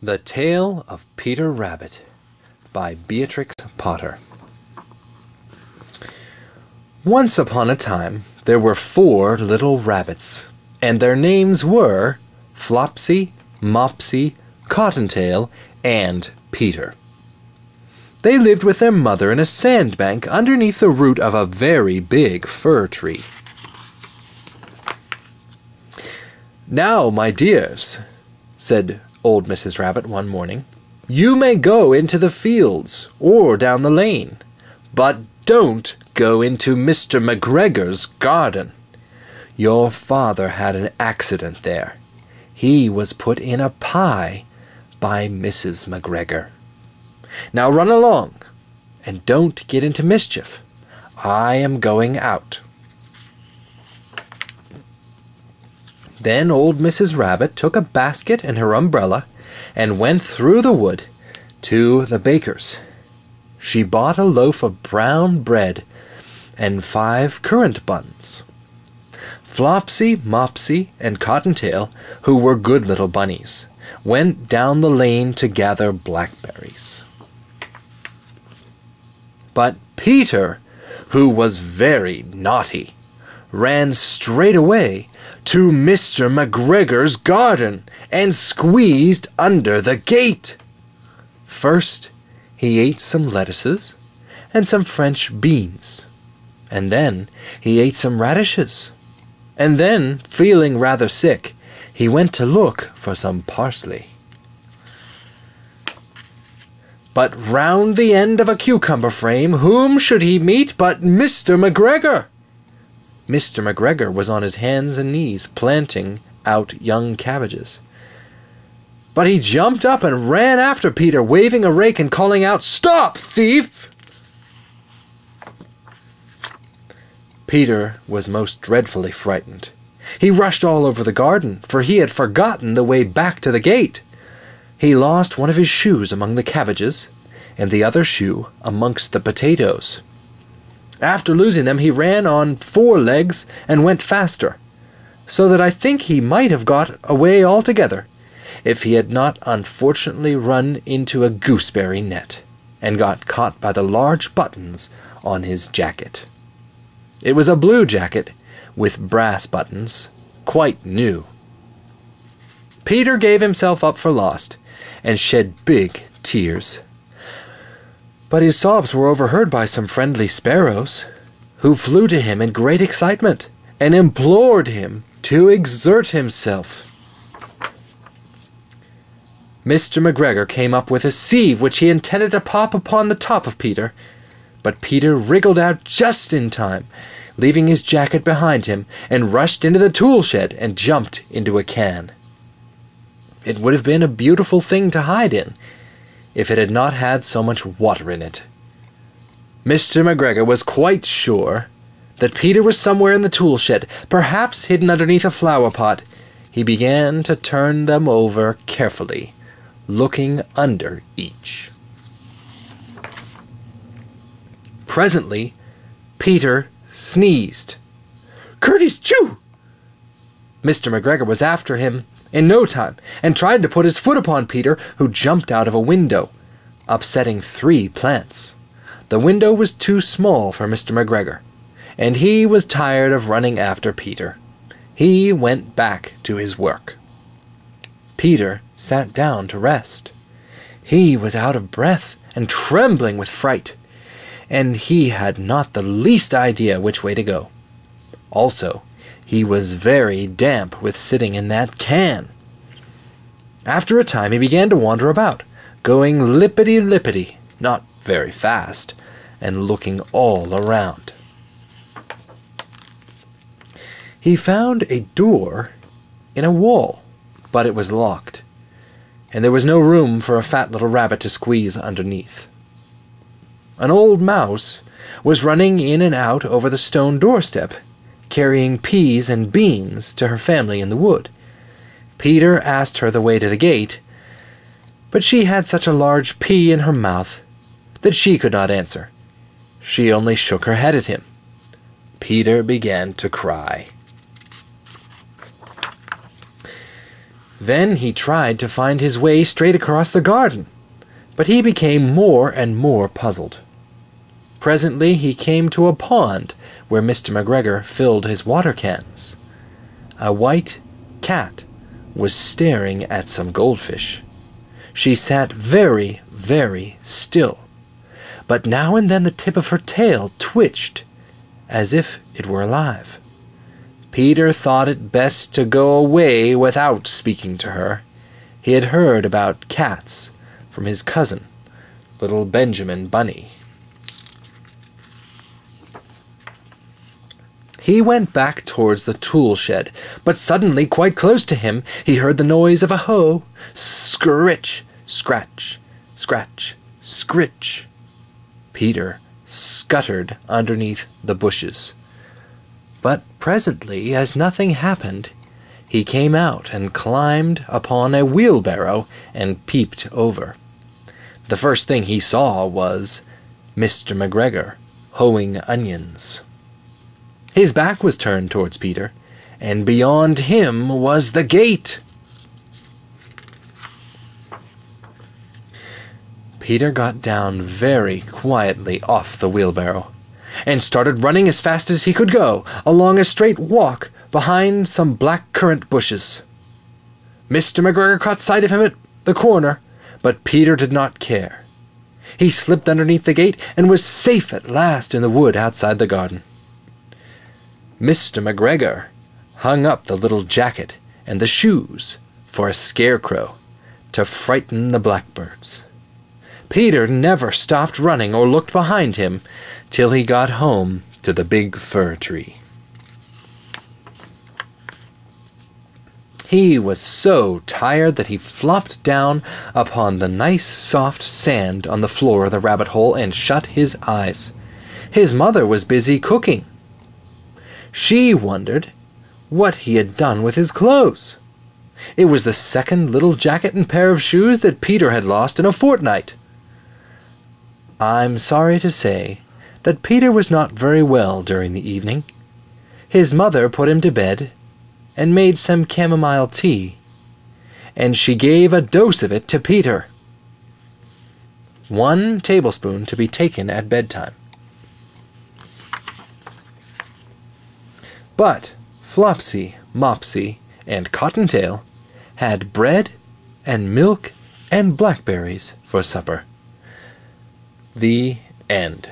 The Tale of Peter Rabbit by Beatrix Potter. Once upon a time, there were 4 little rabbits, and their names were Flopsy, Mopsy, Cottontail, and Peter. They lived with their mother in a sandbank underneath the root of a very big fir tree. "Now, my dears," said old Mrs. Rabbit one morning, "you may go into the fields or down the lane, but don't go into Mr. McGregor's garden. Your father had an accident there. He was put in a pie by Mrs. McGregor. Now run along, and don't get into mischief. I am going out." Then old Mrs. Rabbit took a basket and her umbrella and went through the wood to the baker's. She bought a loaf of brown bread and 5 currant buns. Flopsy, Mopsy, and Cottontail, who were good little bunnies, went down the lane to gather blackberries. But Peter, who was very naughty, ran straight away to Mr. McGregor's garden and squeezed under the gate. First, he ate some lettuces and some French beans, and then he ate some radishes, and then, feeling rather sick, he went to look for some parsley. But round the end of a cucumber frame, whom should he meet but Mr. McGregor? Mr. McGregor was on his hands and knees planting out young cabbages. But he jumped up and ran after Peter, waving a rake and calling out, "Stop, thief!" Peter was most dreadfully frightened. He rushed all over the garden, for he had forgotten the way back to the gate. He lost one of his shoes among the cabbages, and the other shoe amongst the potatoes. After losing them, he ran on 4 legs and went faster, so that I think he might have got away altogether, if he had not unfortunately run into a gooseberry net, and got caught by the large buttons on his jacket. It was a blue jacket, with brass buttons, quite new. Peter gave himself up for lost, and shed big tears. But his sobs were overheard by some friendly sparrows, who flew to him in great excitement, and implored him to exert himself. Mr. McGregor came up with a sieve which he intended to pop upon the top of Peter, but Peter wriggled out just in time, leaving his jacket behind him, and rushed into the tool shed and jumped into a can. It would have been a beautiful thing to hide in, if it had not had so much water in it. Mr. McGregor was quite sure that Peter was somewhere in the tool shed, perhaps hidden underneath a flower pot. He began to turn them over carefully, looking under each. Presently, Peter sneezed. "Curtis, chew!" Mr. McGregor was after him in no time, and tried to put his foot upon Peter, who jumped out of a window, upsetting 3 plants. The window was too small for Mr. McGregor, and he was tired of running after Peter. He went back to his work. Peter sat down to rest. He was out of breath and trembling with fright, and he had not the least idea which way to go. Also, he was very damp with sitting in that can. After a time he began to wander about, going lippity-lippity, not very fast, and looking all around. He found a door in a wall, but it was locked, and there was no room for a fat little rabbit to squeeze underneath. An old mouse was running in and out over the stone doorstep, carrying peas and beans to her family in the wood. Peter asked her the way to the gate, but she had such a large pea in her mouth that she could not answer. She only shook her head at him. Peter began to cry. Then he tried to find his way straight across the garden, but he became more and more puzzled. Presently he came to a pond where Mr. McGregor filled his water cans. A white cat was staring at some goldfish. She sat very, very still, but now and then the tip of her tail twitched as if it were alive. Peter thought it best to go away without speaking to her. He had heard about cats from his cousin, little Benjamin Bunny. He went back towards the tool shed, but suddenly, quite close to him, he heard the noise of a hoe. Scritch, scratch, scratch, scritch. Peter scuttered underneath the bushes. But presently, as nothing happened, he came out and climbed upon a wheelbarrow and peeped over. The first thing he saw was Mr. McGregor hoeing onions. His back was turned towards Peter, and beyond him was the gate. Peter got down very quietly off the wheelbarrow, and started running as fast as he could go, along a straight walk behind some black currant bushes. Mr. McGregor caught sight of him at the corner, but Peter did not care. He slipped underneath the gate and was safe at last in the wood outside the garden. Mr. McGregor hung up the little jacket and the shoes for a scarecrow to frighten the blackbirds. Peter never stopped running or looked behind him till he got home to the big fir tree. He was so tired that he flopped down upon the nice soft sand on the floor of the rabbit hole and shut his eyes. His mother was busy cooking. She wondered what he had done with his clothes. It was the second little jacket and pair of shoes that Peter had lost in a fortnight. I'm sorry to say that Peter was not very well during the evening. His mother put him to bed and made some chamomile tea, and she gave a dose of it to Peter. 1 tablespoon to be taken at bedtime. But Flopsy, Mopsy, and Cottontail had bread and milk and blackberries for supper. The end.